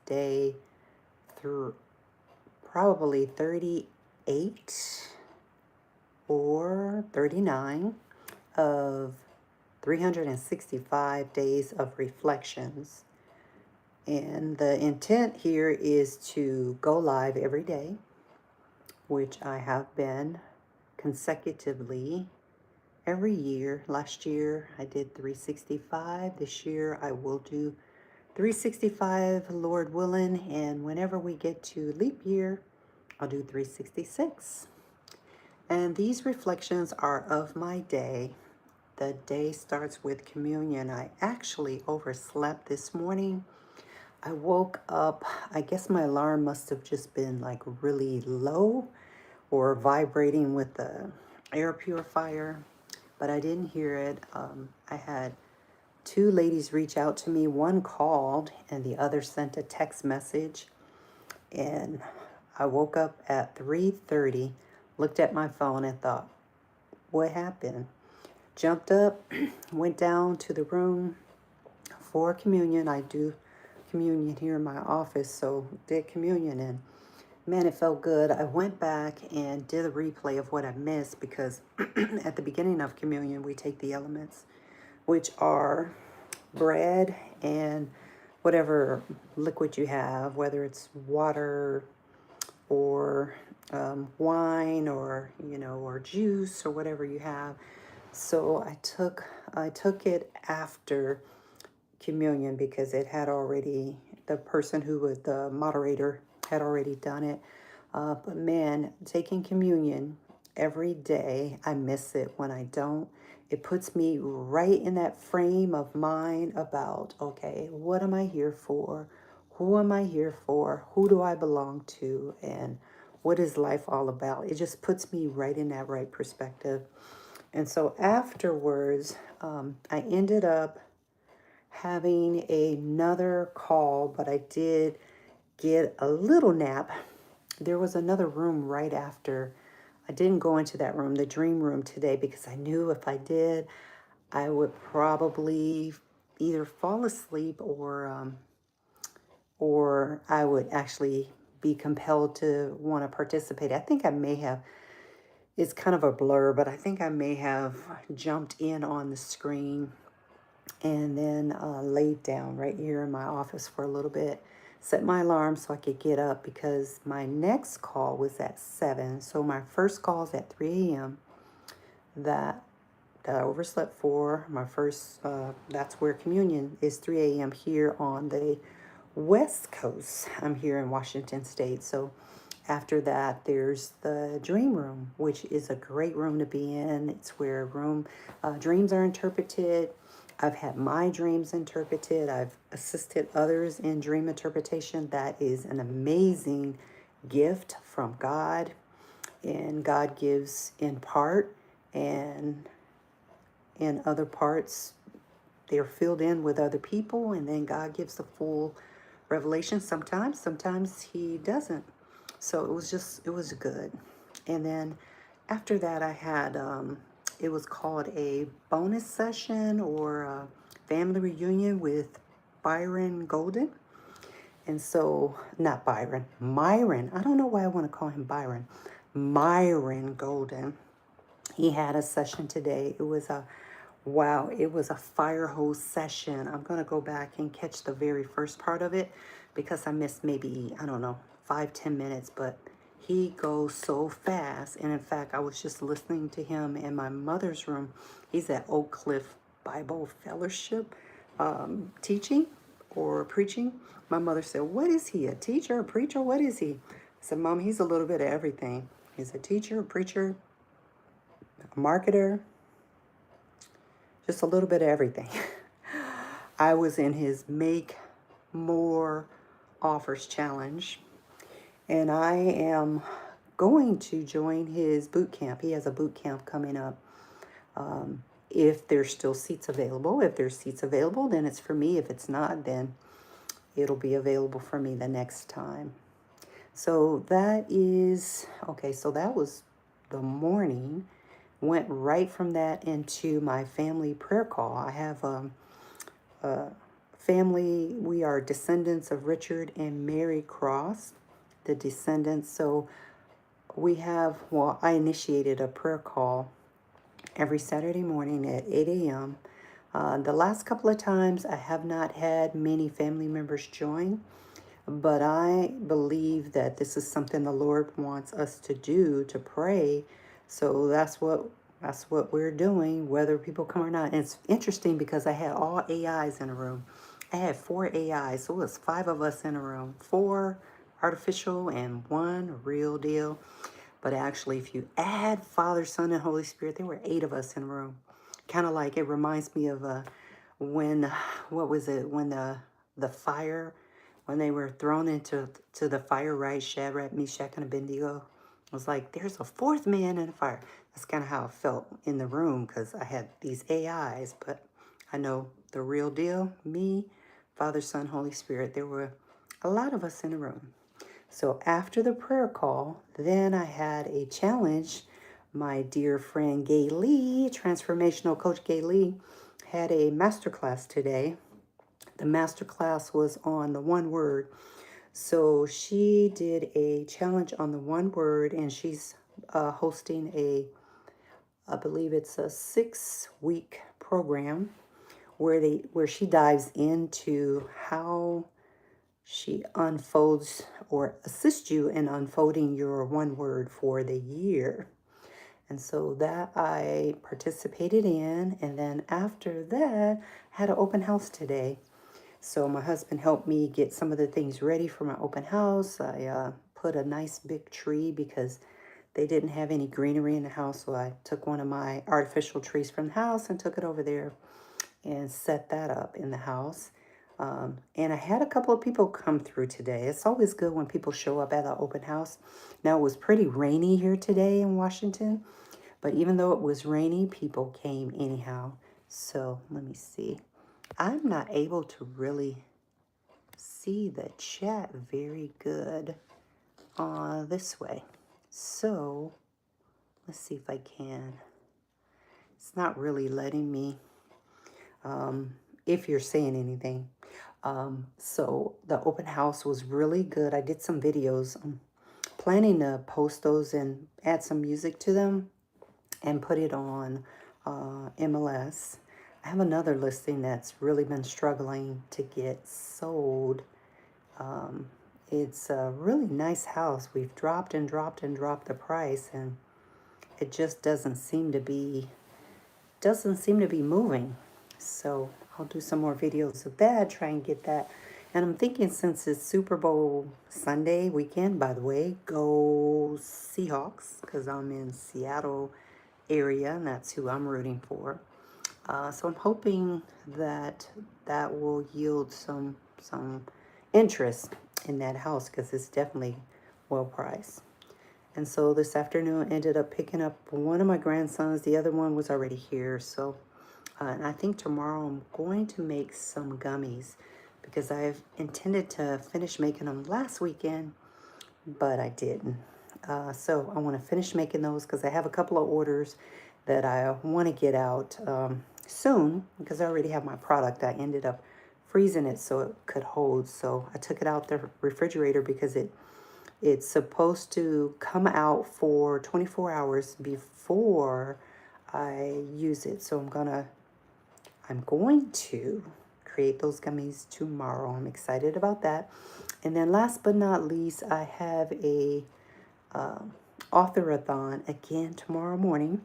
day through probably 38 or 39 of 365 days of reflections. And the intent here is to go live every day, which I have been consecutively every year. Last year I did 365. This year I will do 365, Lord willing. And whenever we get to leap year, I'll do 366. And these reflections are of my day. The day starts with communion. I actually overslept this morning. I woke up, I guess my alarm must have just been like really low or vibrating with the air purifier, but I didn't hear it. I had two ladies reach out to me. One called and the other sent a text message. And I woke up at 3:30, looked at my phone and thought, what happened? Jumped up, went down to the room for communion. I do communion here in my office, so did communion, and man, it felt good. I went back and did a replay of what I missed because at the beginning of communion, we take the elements, which are bread and whatever liquid you have, whether it's water or wine or or juice or whatever you have. So I took it after communion because it had already, the person who was the moderator had already done it. But man, taking communion every day, I miss it when I don't. It puts me right in that frame of mind about, okay, what am I here for? Who am I here for? Who do I belong to? And what is life all about? It just puts me right in that right perspective. And so afterwards, I ended up having another call, but I did get a little nap. There was another room right after. I didn't go into that room, the dream room today, because I knew if I did, I would probably either fall asleep or I would actually be compelled to want to participate. I think I may have, it's kind of a blur, but I think I may have jumped in on the screen and then laid down right here in my office for a little bit. Set my alarm so I could get up because my next call was at 7. So my first call is at 3 a.m. That I overslept for. My first, that's where communion is, 3 a.m. here on the West Coast. I'm here in Washington State. So after that, there's the dream room, which is a great room to be in. It's where dreams are interpreted. I've had my dreams interpreted. I've assisted others in dream interpretation. That is an amazing gift from God. And God gives in part, and in other parts, they're filled in with other people. And then God gives the full revelation sometimes He doesn't. So it was good. And then after that, I had, it was called a bonus session or a family reunion with Byron Golden. And so, not Byron, Myron. I don't know why I want to call him Byron. Myron Golden. He had a session today. It was a fire hose session. I'm going to go back and catch the very first part of it because I missed maybe, I don't know, 5-10 minutes, but he goes so fast. And in fact, I was just listening to him in my mother's room. He's at Oak Cliff Bible Fellowship teaching or preaching. My mother said, what is he, a teacher, a preacher? What is he? I said, Mom, he's a little bit of everything. He's a teacher, a preacher, a marketer, just a little bit of everything. I was in his Make More Offers Challenge, and I am going to join his boot camp. He has a boot camp coming up. If there's still seats available. If there's seats available, then it's for me. If it's not, then it'll be available for me the next time. So that is, okay, so that was the morning. Went right from that into my family prayer call. I have a family, we are descendants of Richard and Mary Cross, the descendants. So we have, well, I initiated a prayer call every Saturday morning at 8 a.m. The last couple of times I have not had many family members join, but I believe that this is something the Lord wants us to do, to pray. So that's what we're doing, whether people come or not. And it's interesting because I had all AIs in a room. I had 4 AIs, so it was 5 of us in a room, 4 artificial and 1 real deal. But actually, if you add Father, Son, and Holy Spirit, there were 8 of us in a room. Kind of like, it reminds me of when, what was it, when the fire, when they were thrown to the fire, right? Shadrach, Meshach, and Abednego. It was like, there's a fourth man in the fire. That's kind of how I felt in the room, because I had these AIs, but I know the real deal, me, Father, Son, Holy Spirit. There were a lot of us in the room. So after the prayer call, then I had a challenge. My dear friend Gay Lee, transformational coach Gay Lee, had a masterclass today. The masterclass was on the one word. So she did a challenge on the one word, and she's hosting I believe it's a 6-week program where she dives into how she unfolds or assists you in unfolding your one word for the year. And so that I participated in. And then after that, I had an open house today. So my husband helped me get some of the things ready for my open house. I put a nice big tree because they didn't have any greenery in the house. So I took one of my artificial trees from the house and took it over there and set that up in the house. And I had a couple of people come through today. It's always good when people show up at an open house. Now, it was pretty rainy here today in Washington, but even though it was rainy, people came anyhow. So let me see. I'm not able to really see the chat very good this way. So let's see if I can. It's not really letting me, if you're saying anything. So the open house was really good. I did some videos. I'm planning to post those and add some music to them and put it on MLS. I have another listing that's really been struggling to get sold. It's a really nice house. We've dropped and dropped and dropped the price, and it just doesn't seem to be moving. So I'll do some more videos of that, try and get that. And I'm thinking, since it's Super Bowl Sunday weekend, by the way, go Seahawks, because I'm in Seattle area, and that's who I'm rooting for. So I'm hoping that that will yield some interest in that house, because it's definitely well priced. And so this afternoon, ended up picking up one of my grandsons. The other one was already here. So, and I think tomorrow I'm going to make some gummies, because I've intended to finish making them last weekend, but I didn't. So I want to finish making those, because I have a couple of orders that I want to get out soon, because I already have my product. I ended up freezing it so it could hold. So I took it out the refrigerator because it's supposed to come out for 24 hours before I use it. So I'm going to create those gummies tomorrow. I'm excited about that. And then last but not least, I have a authorathon again tomorrow morning.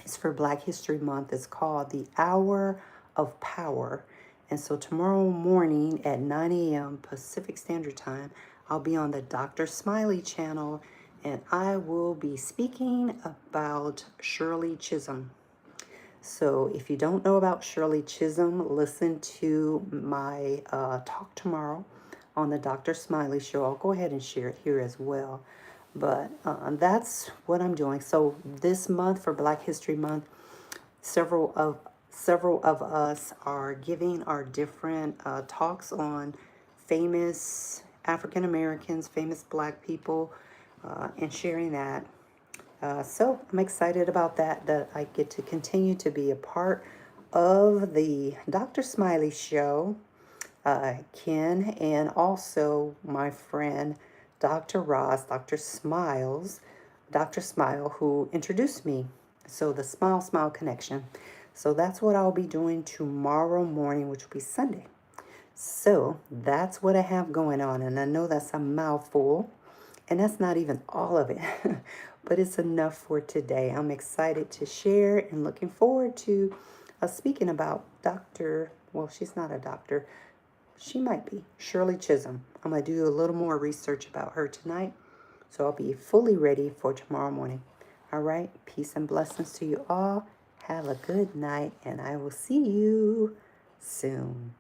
It's for Black History Month. It's called the Hour of Power. And so tomorrow morning at 9 a.m. Pacific Standard Time, I'll be on the Dr. Smiley channel, and I will be speaking about Shirley Chisholm. So if you don't know about Shirley Chisholm, listen to my talk tomorrow on the Dr. Smiley Show. I'll go ahead and share it here as well. But that's what I'm doing. So this month, for Black History Month, several of us are giving our different talks on famous African Americans, famous Black people, and sharing that. So I'm excited about that I get to continue to be a part of the Dr. Smiley Show. Ken, and also my friend Dr. Ross, Dr. Smile, who introduced me. So the Smile Smile Connection. So that's what I'll be doing tomorrow morning, which will be Sunday. So that's what I have going on. And I know that's a mouthful, and that's not even all of it, but it's enough for today. I'm excited to share and looking forward to speaking about well, she's not a doctor. She might be Shirley Chisholm. I'm going to do a little more research about her tonight. So I'll be fully ready for tomorrow morning. All right. Peace and blessings to you all. Have a good night, and I will see you soon.